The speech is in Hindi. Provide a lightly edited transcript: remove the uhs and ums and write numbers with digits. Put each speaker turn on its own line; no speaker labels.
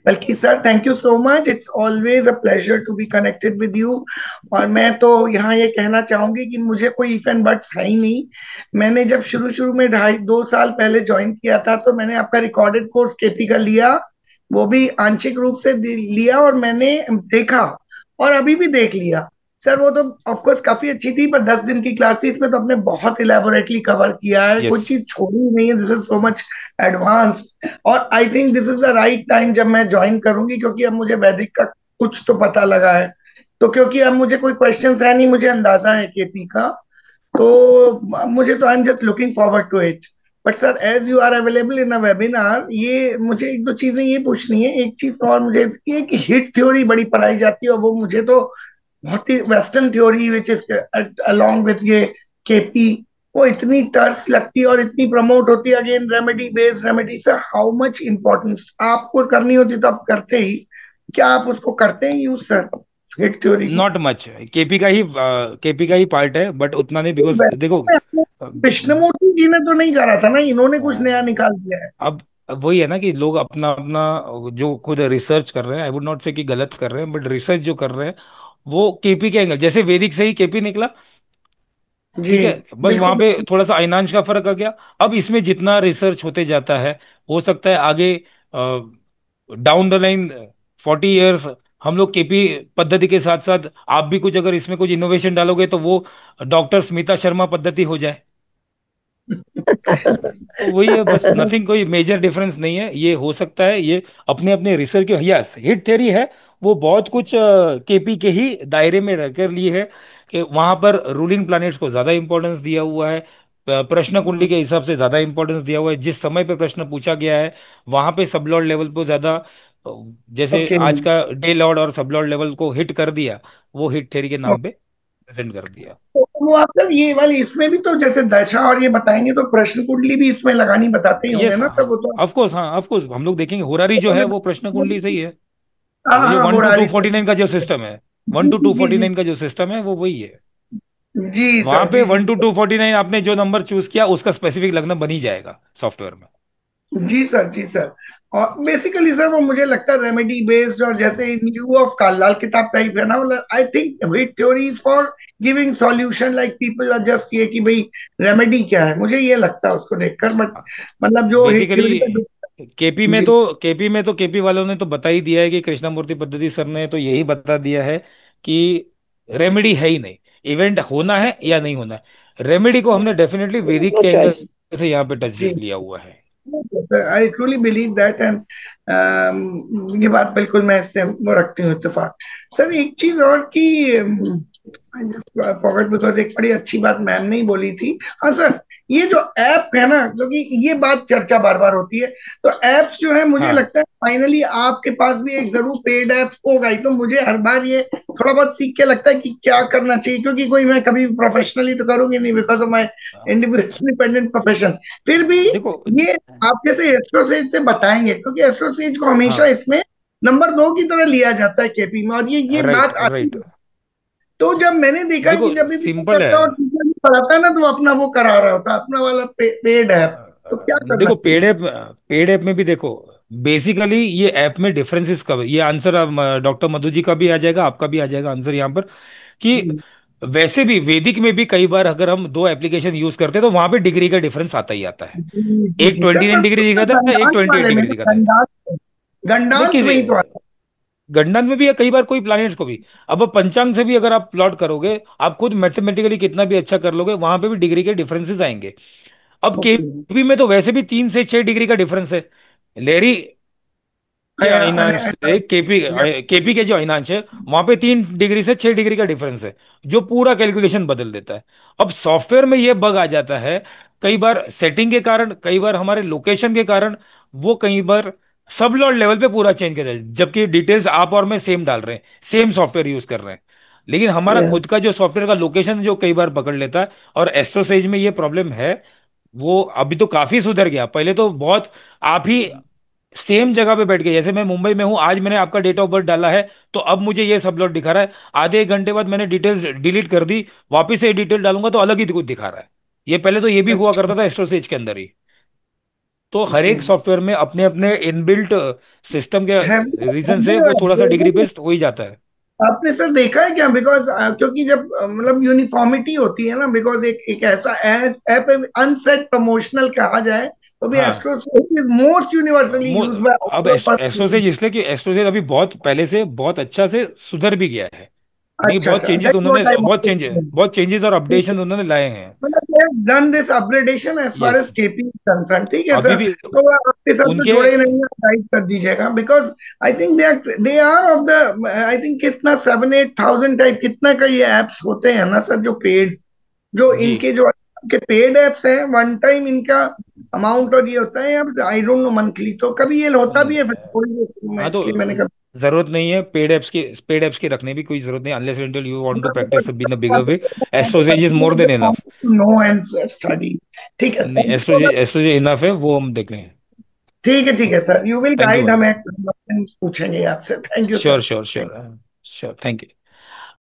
बल्कि sir, thank you so much, it's always a pleasure to be connected with you. और मैं तो यहाँ ये कहना चाहूंगी कि मुझे कोई इफ एंड बट्स है ही नहीं। मैंने जब शुरू शुरू में 2.5 2 साल पहले ज्वाइन किया था, तो मैंने आपका रिकॉर्डेड कोर्स केपी का लिया, वो भी आंशिक रूप से लिया, और मैंने देखा और अभी भी देख लिया। सर वो तो ऑफ कोर्स काफी अच्छी थी, पर 10 दिन की क्लास थी, इसमें तो आपने बहुत इलेबोरेटली कवर किया है,
यस।
कोई चीज छोड़ी ही नहीं है। This is so much advance. और I think this is the right time जब मैं ज्वाइन करूंगी, क्योंकि अब मुझे वैदिक का कुछ तो पता लगा है। तो क्योंकि अब मुझे कोई क्वेश्चन है नहीं, मुझे अंदाजा है केपी का, तो मुझे तो I am just looking forward to it. But sir, as you are available in a webinar, ये मुझे एक दो चीजें ये पूछनी है। एक चीज तो और मुझे, एक हिट थ्योरी बड़ी पढ़ाई जाती है, और वो मुझे तो बहुत ही western theory which is along with ये केपी, वो इतनी टर्स लगती है और इतनी प्रमोट होती है, again remedy based remedy. Sir, how much importance आपको करनी होती तो आप करते ही, क्या आप उसको करते हैं यूज सर, हिट थ्योरी को?
Not much. केपी का ही पार्ट है, बट उतना नहीं, बिकॉज देखो
कृष्णमूर्ति जी ने तो नहीं करा था ना, इन्होंने कुछ नया निकाल दिया है।
अब वही है ना कि लोग अपना अपना जो खुद रिसर्च कर रहे हैं, आई वुड नॉट से कि गलत कर रहे हैं, बट रिसर्च जो कर रहे हैं वो केपी के एंगल, जैसे वैदिक से ही केपी निकला।
जी,
ठीक है, बस वहां
बिल्कुल।
पे थोड़ा सा अयनांश का फर्क आ गया। अब इसमें जितना रिसर्च होते जाता है, हो सकता है आगे डाउन द लाइन 40 इयर्स हम लोग केपी पद्धति के साथ साथ आप भी कुछ अगर इसमें कुछ इनोवेशन डालोगे तो वो डॉक्टर स्मिता शर्मा पद्धति हो जाए। तो वही है बस, नथिंग, कोई मेजर डिफरेंस नहीं है, ये हो सकता है, ये अपने अपने रिसर्च के। यस, हिट थ्योरी है, वो बहुत कुछ केपी के ही दायरे में रहकर लिए है कि वहां पर रूलिंग प्लैनेट्स को ज्यादा इंपॉर्टेंस दिया हुआ है, प्रश्न कुंडली के हिसाब से ज्यादा इंपॉर्टेंस दिया हुआ है, जिस समय पे प्रश्न पूछा गया है वहां पे सब लॉर्ड लेवल पे ज्यादा, जैसे
ओके।
आज का डे लॉर्ड और सब लॉर्ड लेवल को हिट कर दिया, वो हिट थ्योरी के नाम पे प्रेजेंट कर दिया।
तो वो आप सब ये वाली इसमें भी तो जैसे दशा और ये बताएंगे, तो प्रश्न कुंडली भी इसमें लगानी बताते ही होंगे
यस,
ना सब, वो तो।
ऑफ कोर्स, हाँ ऑफ कोर्स हम लोग देखेंगे, होरारी जो है वो प्रश्न कुंडली से ही है।
हाँ
वो जो
हाँ,
one two two
Murari
forty
sir.
Nine का जो सिस्टम है, one
G
two two
G
forty
G
nine का जो सिस्टम है वो वही है।
जी
वहां
सर,
पे
जी जी।
1 to 249 आपने जो नंबर चूज किया उसका स्पेसिफिक लगना बन ही जाएगा सॉफ्टवेयर में।
जी सर, जी सर। और बेसिकली सर, वो मुझे लगता है रेमेडी बेस्ड, और जैसे इन यू ऑफ कालाल किताब टाइप है ना, मतलब I think with theories for giving solution, like people are just ये कि भाई रेमेडी क्या है, मुझे ये लगता है उसको देखकर। बट मतलब जो हिट
बेसिकली
थ्योरी का
केपी में
जी।
तो केपी में तो केपी वालों ने तो बता ही दिया है कि कृष्णमूर्ति पद्धति सर ने तो यही बता दिया है कि रेमेडी है ही नहीं, इवेंट होना है या नहीं होना है। रेमेडी को हमने डेफिनेटली वैदिक
नो
के एंगल
चॉइस।
से यहाँ पे टच
जी,
लिया हुआ है।
I truly believe that, and ये बात बिल्कुल मैं इससे वो रखती हूँ इत्तेफाक। सर, एक चीज और कि आई जस्ट फॉरगॉट, बिकॉज एक बड़ी अच्छी बात मैम ने ही बोली थी। हाँ सर, ये जो ऐप है ना, क्योंकि ये बात चर्चा बार बार होती है, तो एप्स जो है, मुझे
हाँ,
लगता है फाइनली आपके पास भी एक जरूर पेड ऐप होगा ही। तो मुझे हर बार ये थोड़ा बहुत सीख के लगता है कि क्या करना चाहिए, क्योंकि कोई मैं कभी प्रोफेशनली तो करूंगी नहीं, because of my independent profession. फिर भी
देखो,
ये आप जैसे एस्ट्रोसेज से बताएंगे, क्योंकि एस्ट्रोसेज को हमेशा
हाँ,
इसमें नंबर 2 की तरह लिया जाता है केपी में, और ये
राइट
बात आती
राइट।
है। तो जब मैंने देखा
देखो
कि जब भी मैं
सिंपल
करता हूँ,
है।
टीचर भी पढ़ाता है ना, तो वो अपना वो करा रहा होता है, अपना वाला पेड है। तो क्या करना
देखो
चाहिए?
पेड ऐप में भी देखो, बेसिकली ये ऐप में डिफरेंसेस कब, ये आंसर डॉक्टर मधु जी का भी आ जाएगा, आपका भी आ जाएगा आंसर यहाँ पर, कि
जी
वैसे भी वैदिक में भी कई बार अगर हम दो एप्लीकेशन यूज करते हैं तो वहां पे डिग्री का डिफरेंस आता ही आता है।
जी जी
एक
जी सर,
29 डिग्री
पर
दिखाता है, एक
गंडांत
28
वाले में
डिग्री
ना,
दिखाता है।
गंडांत में
देखिए
ही तो आता
गणना में भी है कई बार कोई प्लैनेट्स को भी, अब पंचांग से भी अगर आप प्लॉट करोगे, आप खुद मैथमेटिकली कितना भी अच्छा कर लोगे वहां पे भी डिग्री के डिफरेंसेस आएंगे। अब
है। ओके।
केपी में तो वैसे भी 3 से 6 डिग्री का डिफरेंस है। लेरी के
आया
अयनांश
आया
से केपी, केपी के जो अयनांश है वहां पे 3 डिग्री से 6 डिग्री का डिफरेंस है, जो पूरा कैलकुलेशन बदल देता है। अब सॉफ्टवेयर में ये बग आ जाता है कई बार सेटिंग के कारण, कई बार हमारे लोकेशन के कारण, वो कई बार सब लॉर्ड लेवल पे पूरा चेंज कर देता है, जबकि डिटेल्स आप और मैं सेम डाल रहे हैं, सेम सॉफ्टवेयर यूज कर रहे हैं, लेकिन हमारा
Yeah.
खुद का जो सॉफ्टवेयर का लोकेशन जो कई बार पकड़ लेता है। और एस्ट्रोसेज में ये प्रॉब्लम है, वो अभी तो काफी सुधर गया, पहले तो बहुत, आप ही सेम जगह पे बैठ गए, जैसे मैं मुंबई में हूं, आज मैंने आपका डेट ऑफ बर्थ डाला है तो अब मुझे ये सब लॉट दिखा रहा है, आधे 1 घंटे बाद मैंने डिटेल्स डिलीट कर दी, वापस से डिटेल डालूंगा तो अलग ही कुछ दिखा रहा है। ये पहले तो ये भी हुआ
अच्छा।
करता था एस्ट्रोसेज के अंदर ही। तो हर एक सॉफ्टवेयर में अपने अपने इनबिल्ट सिस्टम के
है
रीजन से वो थोड़ा सा डिग्री बेस्ड हो ही जाता है।
आपने सर देखा है क्या? बिकॉज क्योंकि जब मतलब यूनिफॉर्मिटी होती है ना, बिकॉज एक एक ऐसा ऐप अनसेट प्रमोशनल कहा जाए तो भी
हाँ।
एस्ट्रो इज मोस्ट यूनिवर्सली
मो-
यूज्ड बाय
अब
ऑल।
एस्ट्रोसेज इसलिए कि एस्ट्रोसेज अभी बहुत पहले से बहुत अच्छा से सुधर भी गया है, यानी
अच्छा अच्छा, दैट्स व्हाट आई वांटेड।
बहुत चेंजेस और अपडेशन उन्होंने लाए हैं।
मतलब done this upgradation as far
yes.
As KP concern, ठीक है
अभी
सर।
भी
तो आपके साथ तो
उनके
जुड़े ही नहीं, गाइड कर दीजिएगा, because I think they are of the, I think कितना 7-8 थाउजेंड टाइप कितना का ये एप्स होते हैं ना सर, जो पेड, जो
जी
इनके जो के पेड एप्स हैं, वन टाइम इनका अमाउंट और ये होता है, अब आई डोंट नो मंथली, तो कभी ये होता भी है फिर मैं
हाँ, तो
इसलिए मैंने कहा
जरूरत नहीं है पेड एप्स की रखने भी कोई जरूरत नहीं, unless until you want to practice in a bigger way. AstroSage is more than enough.
No and study. ठीक है,
नहीं, एस्ट्रोसेज इनफ है, वो हम देख लेंगे।
ठीक है, ठीक है sir, you will
thank you
guide,
भाई।
हमें पूछेंगे आपसे। Thank you
sure
sir.
Sure sure. Sure, thank you.